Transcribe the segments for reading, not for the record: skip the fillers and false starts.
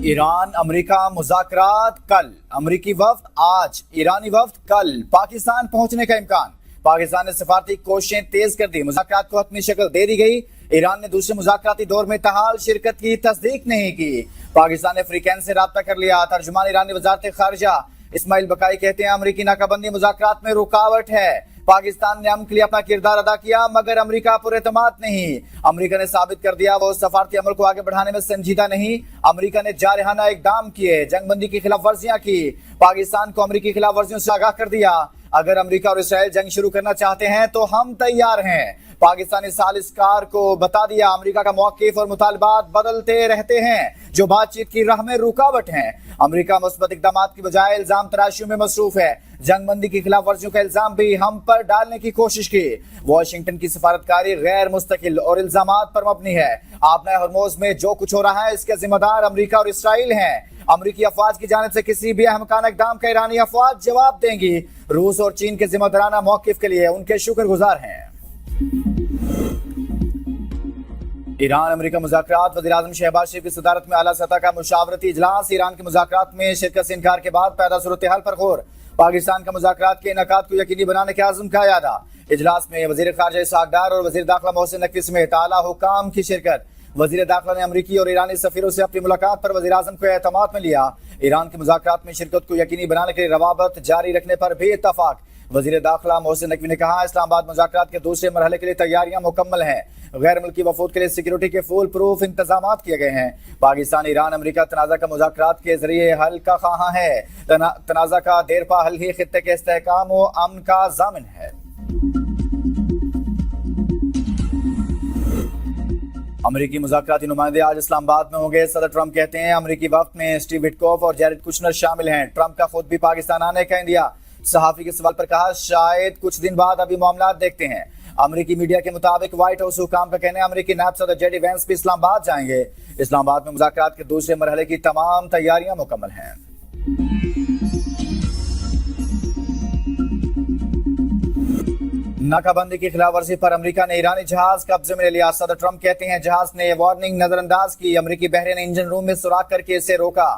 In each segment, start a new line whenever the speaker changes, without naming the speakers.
Iran America मुज़ाकरात कल, अमेरिकी वफ्द आज, ईरानी वफ्द कल। पाकिस्तान पहुंचने का इम्कान, पाकिस्तान ने सफारती कोशिशें तेज कर दी, मुज़ाकरात को हतमी शक्ल दे दी गई। ईरान ने दूसरे मुज़ाकराती दौर में तहाल शिरकत की तस्दीक नहीं की। पाकिस्तान ने अफ्रीकन से राब्ता कर लिया। तर्जुमान ईरानी वज़ारत खारजा इस्माइल बकाई कहते हैं अमेरिकी नाकाबंदी मुज़ाकरात में रुकावट है। पाकिस्तान ने अमन के लिए अपना किरदार अदा किया मगर अमेरिका पुरएतमाद नहीं। अमेरिका ने साबित कर दिया वो सफारती अमल को आगे बढ़ाने में संजीदा नहीं। अमेरिका ने जारहाना इकदाम किए, जंगबंदी की खिलाफ वर्जियां की, पाकिस्तान को अमेरिकी खिलाफ वर्जियों से आगाह कर दिया। अगर अमेरिका और इसराइल जंग शुरू करना चाहते हैं तो हम तैयार हैं। पाकिस्तानी सालिसकार को बता दिया अमेरिका का मौक़िफ़ और मुतालबात बदलते रहते हैं जो बातचीत की राह में रुकावट हैं। अमेरिका मुस्बत इक़दामात की बजाय इल्जाम तराशियों में मसरूफ है। जंगबंदी की खिलाफ वर्जियों का इल्जाम भी हम पर डालने की कोशिश की। वाशिंगटन की सफारतकारी गैर मुस्तकिल और इल्जामात पर मबनी है। आपना हरमोज में जो कुछ हो रहा है इसके जिम्मेदार अमेरिका और इसराइल हैं। अमेरिकी अफवाज की जानिब से किसी भी अहमकाना इक़दाम का ईरानी अफवाज जवाब देंगी। रूस और चीन के जिम्मेदाराना मौक़िफ़ के लिए उनके शुक्रगुजार हैं। ईरान अमेरिका मुज़ाकरात, वज़ीर-ए-आज़म शहबाज शरीफ की सदारत में आला सतह का मुशावरती इजलास। ईरान के मुज़ाकरात में शिरकत से इनकार के बाद पैदा सूरत हाल पर गौर। पाकिस्तान का मुज़ाकरात के इनेकाद को यकीनी बनाने के आज़म का यादा। इजलास में वज़ीर ख़ारजा इसहाक़ डार और वज़ीर दाखिला मोहसिन नकवी समेत आला हुकाम की शिरकत। वज़ीर दाखिला ने अमरीकी और ईरानी सफ़ीरों से अपनी मुलाकात पर वज़ीर-ए-आज़म को एतमाद में लिया। ईरान के मुज़ाकरात में शिरकत को यकीनी बनाने के लिए रवाबत जारी रखने पर भी इत्तफ़ाक़। वज़ीर दाखिला मोहसिन नकवी ने कहा इस्लामाबाद मुज़ाकरात के दूसरे मरहले के लिए तैयारियां मुकम्मल हैं। गैर मुल्की वफूद के लिए सिक्योरिटी के फुल प्रूफ इंतजाम किए गए हैं। पाकिस्तान ईरान अमेरिका तनाज़ा का मुज़ाकरात के जरिए हल का ख़्वाहां है। तनाज़ा का देरपा हल ही खित्ते के इस्तेहकाम व अमन का ज़ामिन है। अमेरिकी मुज़ाकराती नुमाइंदे आज इस्लामाबाद में होंगे। सदर ट्रंप कहते हैं अमेरिकी वफ्द में स्टीव विटकॉफ और जैरेड कुशनर शामिल हैं। ट्रंप का खुद भी पाकिस्तान आने का इंदिया। सहाफ़ी के सवाल पर कहा शायद कुछ दिन बाद, अभी मामला देखते हैं। अमेरिकी मीडिया के मुताबिक व्हाइट हाउस हुकाम का कहना है अमेरिकी नायब सदर जेडी वेंस भी इस्लामाबाद जाएंगे। इस्लामाबाद में मुज़ाकरात के दूसरे मरहले की तमाम तैयारियां मुकम्मल हैं। नाकाबंदी की खिलाफ वर्जी पर अमेरिका ने ईरानी जहाज कब्जे में ले लिया। सदर ट्रंप कहते हैं जहाज ने वार्निंग नजरअंदाज की। अमेरिकी बहरे ने इंजन रूम में सुराख करके इसे रोका।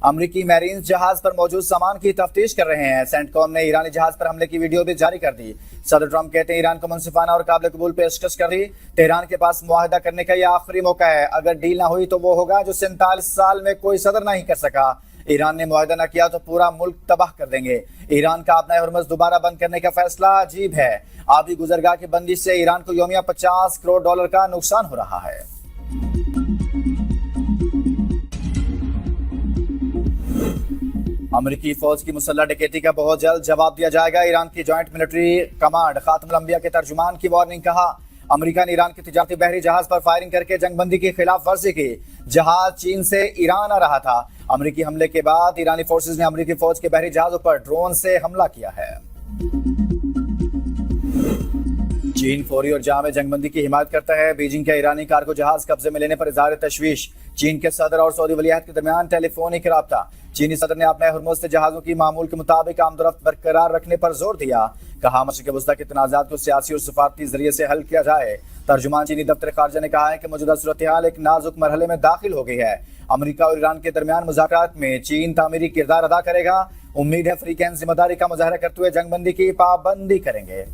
अमेरिकी मैरीन्स जहाज पर मौजूद सामान की तफ्तीश कर रहे हैं। सेंटकॉम ने ईरानी जहाज पर हमले की वीडियो भी जारी कर दी। सदर ट्रंप कहते हैं ईरान को मुनसिफाना और काबिल कबूल पेशकश कर दी। तेहरान के पास मुआहदा करने का यह आखिरी मौका है। अगर डील ना हुई तो वो होगा जो 47 साल में कोई सदर नहीं कर सका। ईरान ने मुआहदा न किया तो पूरा मुल्क तबाह कर देंगे। ईरान का अपना हरमुज़ दोबारा बंद करने का फैसला अजीब है। आबी गुजरगाह की बंदिश से ईरान को यौमिया $50 करोड़ का नुकसान हो रहा है। अमेरिकी फौज की मुसल्लह डकैती का बहुत जल्द जवाब दिया जाएगा। ईरान की जॉइंट मिलिट्री कमांड खातमुल अंबिया के तर्जुमान की वार्निंग। कहा अमेरिका ने ईरान के तिजारती बहरी जहाज पर फायरिंग करके जंगबंदी की खिलाफ वर्जी की। जहाज चीन से ईरान आ रहा था। अमेरिकी हमले के बाद ईरानी फोर्सेज ने अमेरिकी फौज के बहरी जहाजों पर ड्रोन से हमला किया है। चीन फौरी और जामे जंगबंदी की हिमायत करता है। बीजिंग के ईरानी कार्गो जहाज कब्जे में लेने पर इज़हार तशवीश। चीन के सदर और सऊदी वलीअहद के दरमियान टेलीफोनिक राब्ता। चीनी सदर ने अपने हरमुज़ से जहाजों की मामूल के मुताबिक आमदोरफ्त बरकरार रखने पर जोर दिया। कहा मशरिक़ वस्ता के तनाज़ात को सियासी और सफारती जरिए से हल किया जाए। तर्जुमान चीनी दफ्तर खारजा ने कहा है कि मौजूदा सूरत हाल एक नाजुक मरहले में दाखिल हो गई है। अमेरिका और ईरान के दरमियान मुज़ाकरात में चीन तामीरी किरदार अदा करेगा। उम्मीद है अफ्रीकन जिम्मेदारी का मुजाहरा करते हुए जंगबंदी की पाबंदी करेंगे।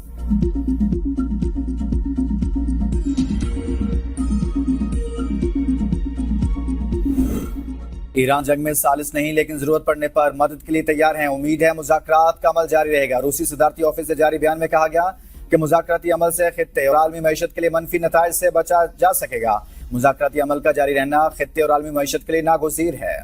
ईरान जंग में सालिस नहीं लेकिन जरूरत पड़ने पर मदद के लिए तैयार हैं। उम्मीद है मुज़ाकरात का अमल जारी रहेगा। रूसी सदारती ऑफिस से जारी बयान में कहा गया कि मुज़ाकराती अमल से खित्ते और आलमी मईशत के लिए मनफी नताइज से बचा जा सकेगा। मुज़ाकराती अमल का जारी रहना खित्ते और आलमी मईशत के लिए नागुज़ीर है।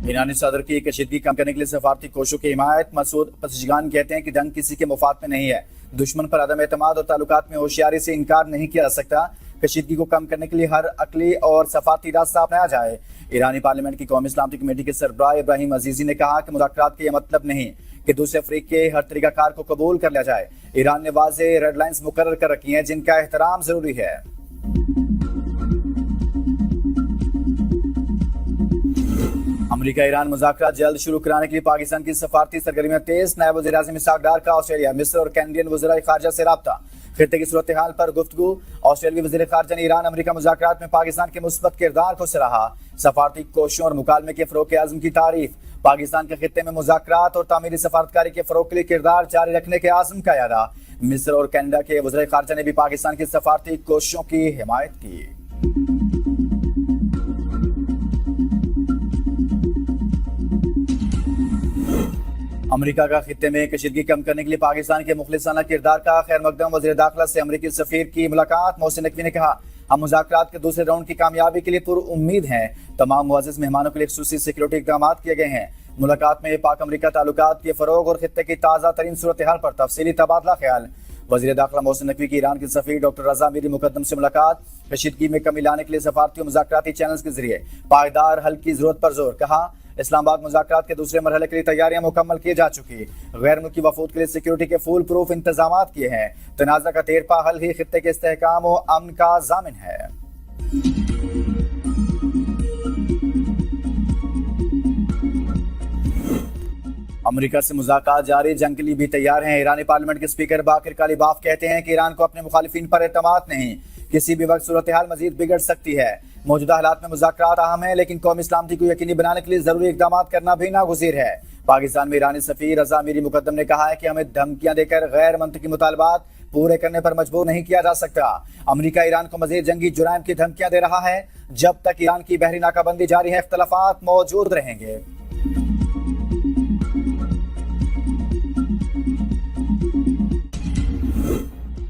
ईरानी सदर की कशीदगी कम करने के लिए सफारती कोशिशों की हिमायत। मसूद पज़ेश्कियान कहते हैं कि जंग किसी के मुफाद में नहीं है। दुश्मन पर अदम एतमाद और ताल्लुकात में होशियारी से इनकार नहीं किया जा सकता। कशीदगी को कम करने के लिए हर अकली और सफारती रास्ता अपनाया जाए। ईरानी पार्लियामेंट की कौमी सलामती कमेटी के सरबराह इब्राहिम अजीजी ने कहा कि मुज़ाकरात का यह मतलब नहीं कि दूसरे अफ्रीक के हर तरीकाकार को कबूल कर लिया जाए। ईरान ने वाज़ेह रेड लाइन्स मुकर्रर कर रखी हैं जिनका एहतराम जरूरी है। अमेरिका ईरान मुज़ाकरात जल्द शुरू कराने के लिए पाकिस्तान की सफारती सरगर्मियां तेज। नायब वज़ीर-ए-आज़म इसहाक़ डार का ऑस्ट्रेलिया, मिस्र और कैनेडियन वज़राए ख़ारजा से राब्ता। खित्ते की सूरत हाल पर गुफ्तगू। ऑस्ट्रेलियाई वज़ीर ख़ारजा ने ईरान अमेरिका मुज़ाकरात में पाकिस्तान के मुस्बत किरदार को सराहा। सफारती कोशिशों और मुकालमे के फ़रोग़ के आज़म की तारीफ। पाकिस्तान के खित्ते में मुज़ाकरात और तामीरी सफारतकारी के फ़रोग़ के लिए किरदार जारी रखने के आज़म का यादा। मिस्र और कनाडा के वज़ीर ख़ारजा ने भी पाकिस्तान की सफारती कोशिशों की हिमायत की। अमेरिका का खित्ते में कशीदगी कम करने के लिए पाकिस्तान के मुखलिसाना किरदार का खैर मकदम। वज़ीर दाखिला से अमेरिकी सफ़ीर की मुलाकात। मोहसिन नकवी ने कहा, हम मुज़ाकरात के दूसरे राउंड की कामयाबी के लिए पुरउम्मीद हैं। तमाम मुअज़्ज़ज़ मेहमानों के लिए ख़ुसूसी सिक्योरिटी इक़दाम किए गए हैं। मुलाकात में पाक अमेरिका ताल्लुकात के फ़रोग़ और खित्ते की ताज़ा तरीन सूरत हाल पर तफसीली तबादला ख्याल। वज़ीर दाखिला मोहसिन नकवी की ईरान के सफ़ीर डॉक्टर रज़ा मीरी मुक़द्दम से मुलाकात। कशीदगी में कमी लाने के लिए सफारती और मुज़ाकराती चैनल्स के जरिए पायदार हल की ज़रूरत पर जोर। कहा, इस्लामाबाद मुज़ाकरात के दूसरे मरहले के लिए तैयारियां मुकम्मल की जा चुकी। गैर मुल्की वफूद के लिए सिक्योरिटी के फुल प्रूफ इंतजाम किए हैं। तनाज़ा का तेरपा हल ही खित्ते के इस्तेहकाम और अमन का ज़ामिन है। अमेरिका से मुज़ाकरात जारी, जंग के लिए भी तैयार हैं। ईरानी पार्लियामेंट के स्पीकर बाकिर कालिबाफ कहते हैं कि ईरान को अपने मुखालिफिन पर एतमाद नहीं, किसी भी वक्त सूरत हाल मजीद बिगड़ सकती है। मौजूदा हालात में मुज़ाकरात अहम है, लेकिन कौमी सलामती को यकीनी बनाने के लिए जरूरी इक़दाम करना भी नागुज़ीर है। पाकिस्तान में ईरानी सफ़ीर रज़ा मीरी मुक़द्दम ने कहा है कि हमें धमकियां देकर गैर मंतकी मुतालबात पूरे करने पर मजबूर नहीं किया जा सकता। अमेरिका ईरान को मज़ीद जंगी जुराइम की धमकियां दे रहा है। जब तक ईरान की बहरी नाकाबंदी जारी है, इख्तलाफात मौजूद रहेंगे।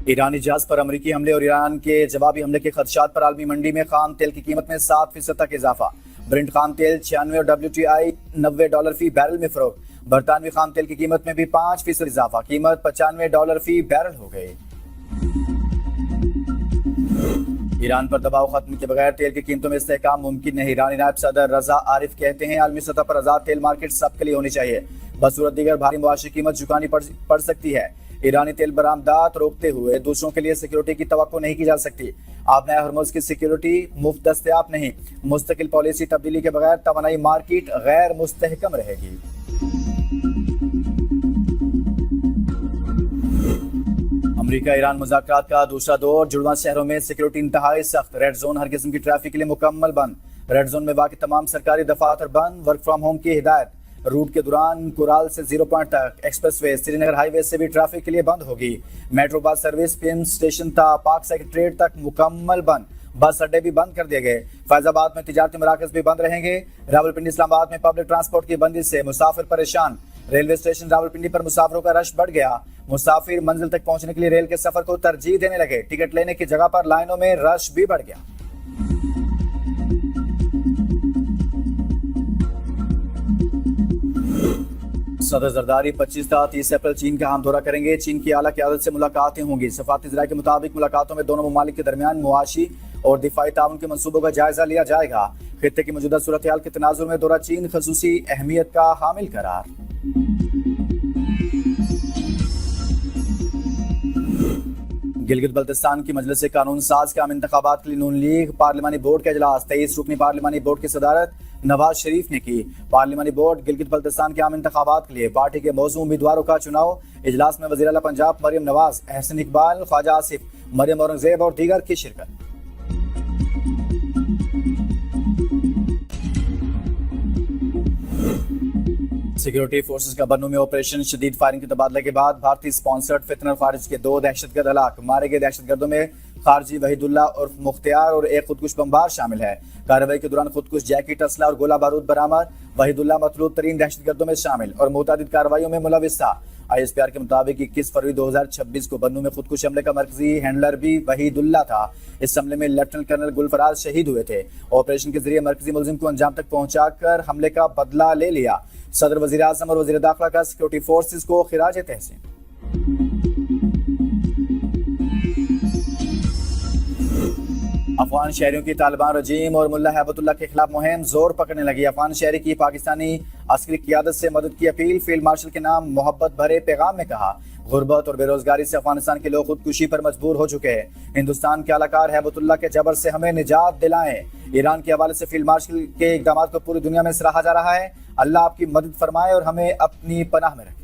ईरानी जहाज पर अमेरिकी हमले और ईरान के जवाबी हमले के खदशात पर आलमी मंडी में खाम तेल की कीमत में 7% तक इजाफा। ब्रेंट खाम तेल 96 और WTI $90 फी बैरल में फरोख्त। बरतानवी खाम तेल की कीमत में भी 5% इजाफा, कीमत $95 फी बैरल हो गई। ईरान पर दबाव खत्म के बगैर तेल की कीमतों में इस्तेहकाम मुमकिन नहीं। ईरानी नायब सदर रजा आरिफ कहते हैं, आलमी सतह पर आजाद तेल मार्केट सबके लिए होनी चाहिए। बसूरत दीगर भारी मुआशी कीमत झुकानी पड़ सकती है। ईरानी तेल बरामदात रोकते हुए दूसरों के लिए सिक्योरिटी की तवक्को नहीं की जा सकती। आपने हरमुज़ की सिक्योरिटी मुफ्त दस्तयाब नहीं। मुस्तकिल पॉलिसी तब्दीली के बगैर तवानाई मार्केट गैर मुस्तहकम रहेगी। अमेरिका ईरान मुज़ाकरात का दूसरा दौर। जुड़वा शहरों में सिक्योरिटी इंतहाई सख्त। रेड जोन हर किस्म की ट्रैफिक के लिए मुकम्मल बंद। रेड जोन में वाक़ तमाम सरकारी दफातर बंद। वर्क फ्राम होम की हिदायत। रूट के दौरान कुराल से 0 पॉइंट तक एक्सप्रेसवे श्रीनगर हाईवे से भी ट्रैफिक के लिए बंद होगी। Metro bus service PM station तक पाक सेक्रेटरीट तक मुकम्मल बंद। बस अड्डे भी बंद कर दिए गए। फैजाबाद में तिजारती मराकज़ भी बंद रहेंगे। रावलपिंडी इस्लामाबाद में पब्लिक ट्रांसपोर्ट की बंदी से मुसाफिर परेशान। रेलवे स्टेशन रावलपिंडी पर मुसाफिरों का रश बढ़ गया। मुसाफिर मंजिल तक पहुंचने के लिए रेल के सफर को तरजीह देने लगे। टिकट लेने की जगह पर लाइनों में रश भी बढ़ गया। सदर जरदारी 25 से 30 अप्रैल चीन का हम दौरा करेंगे। चीन की आला क़यादत से मुलाकातें होंगी। सफारती ज़राए के मुताबिक मुलाकातों में दोनों ममालिक के दरमियान मुआशी और दिफाई ताउन के मनसूबों का जायजा लिया जाएगा। खित्ते की मौजूदा सूरत हाल के तनाजुर में दौरा चीन खसूसी अहमियत का हामिल करार। गिलगित बल्तिस्तान की मजलिस कानून साज के आम इंतखाबात के लिए नून लीग पार्लिमानी बोर्ड का इजलास। 23 रुकनी पार्लिमानी बोर्ड की सदारत नवाज शरीफ ने की। पार्लिमानी बोर्ड गिलगित बल्तिस्तान के आम इंतखाबात के लिए पार्टी के मौजूद उम्मीदवारों का चुनाव। इजलास में वज़ीर आला पंजाब मरियम नवाज, अहसन इकबाल, ख्वाजा आसिफ, मरियम औरंगजेब और दीगर की शिरकत। सिक्योरिटी फोर्सेस का बन्नू में ऑपरेशन। शदीद फायरिंग के तबादले के बाद भारतीय स्पॉन्सर्ड फितनर खारिज के 2 दहशतगर्द हलाक। मारे गए दहशतगर्दों में खारजी वहीदुल्ला और मुख्तियार और एक खुदकुश बमबार शामिल है। कार्रवाई के दौरान खुदकुश जैकेट, असला और गोला बारूद बरामद। वहीदुल्ला मतलूब तरीन दहशतगर्दों में शामिल और मुतअद्दिद कार्रवाइयों में मुलविस था। ISPR के मुताबिक 21 फरवरी 2026 को बन्नू में खुदकुश हमले का मरकजी हैंडलर भी वहीदुल्ला था। इस हमले में लेफ्टिनेंट कर्नल गुलफराज शहीद हुए थे। ऑपरेशन के जरिए मरकजी मुलजिम को अंजाम तक पहुंचाकर हमले का बदला ले लिया। सदर वज़ीर आज़म और वज़ीर दाखिला का सिक्योरिटी फोर्सेस को खिराज तहसीन। अफगान शहरियों की तालिबान रजीम और मुल्ला हैबतुल्लाह के खिलाफ मुहिम जोर पकड़ने लगी। अफगान शहरी की पाकिस्तानी अस्करी क़यादत से मदद की अपील। फील्ड मार्शल के नाम मोहब्बत भरे पैगाम में कहा, गुर्बत और बेरोजगारी से अफगानिस्तान के लोग खुदकुशी पर मजबूर हो चुके हैं। हिंदुस्तान के अलाकार हैबतुल्लाह के जबर से हमें निजात दिलाएं। ईरान के हवाले से फील्ड मार्शल के इक़दामात को पूरी दुनिया में सराहा जा रहा है। अल्लाह आपकी मदद फरमाए और हमें अपनी पनाह में रखे।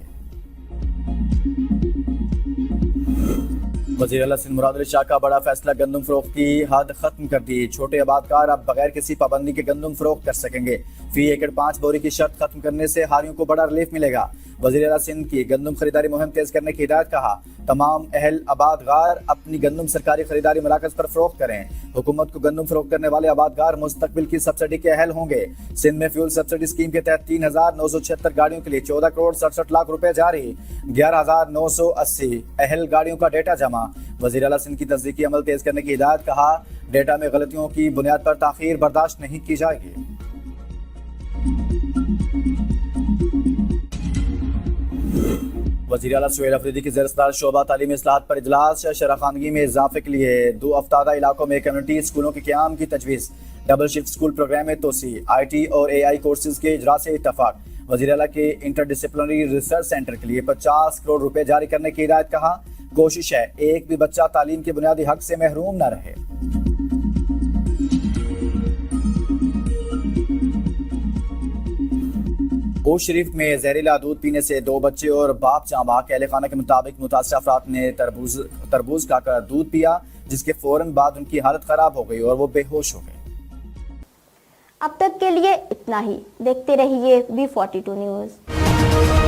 वज़ीर आला सिंध मुराद अली शाह का बड़ा फैसला, गंदम फरोख्त की हद खत्म कर दी। छोटे आबादकार अब बगैर किसी पाबंदी के गंदम फरोख्त कर सकेंगे। फी एकड़ 5 बोरी की शर्त खत्म करने से हारियों को बड़ा रिलीफ मिलेगा। वज़ीर आला सिंध की गंदम खरीदारी मुहिम तेज करने की हिदायत, कहा तमाम अहल आबादगार अपनी गंदम सरकारी खरीदारी मराकज पर फरोख्त करें। हुकूमत को गंदम फरोख्त करने वाले आबादगार मुस्तकबिल की सब्सिडी के अहल होंगे। सिंध में फ्यूल सब्सिडी स्कीम के तहत 3,976 गाड़ियों के लिए 14 करोड़ 67 लाख रुपए जारी। 11,980 अहल गाड़ियों का डेटा जमा। वज़ीर आला सिंध की तस्दीकी अमल तेज करने की हिदायत, कहा डेटा में गलतियों की बुनियाद पर ताखीर बर्दाश्त नहीं की जाएगी। वज़ीर आला सुहेल अफरीदी की ज़ेर-ए-सदारत शोबा तालीमी इस्लाहात पर इजलास। शराखानगी में इजाफे के लिए 2 अफ्तादा इलाकों में कम्युनिटी स्कूलों के क़याम की तजवीज़। डबल शिफ्ट स्कूल प्रोग्राम में तोसी। IT और AI कोर्सेज के इजरा से इत्तफाक। वज़ीर आला के इंटरडिसिप्लिनरी रिसर्च सेंटर के लिए 50 करोड़ रुपए जारी करने की हिदायत, कहा कोशिश है एक भी बच्चा तालीम के बुनियादी हक से महरूम न रहे। ओश शरीफ में जहरीला दूध पीने से 2 बच्चे और बाप जाँ बाहक। अहले खाना के मुताबिक मुतासिर अफराद ने तरबूज खाकर दूध पिया, जिसके फौरन बाद उनकी हालत खराब हो गई और वो बेहोश हो गए।
अब तक के लिए इतना ही। देखते रहिए B42 न्यूज़।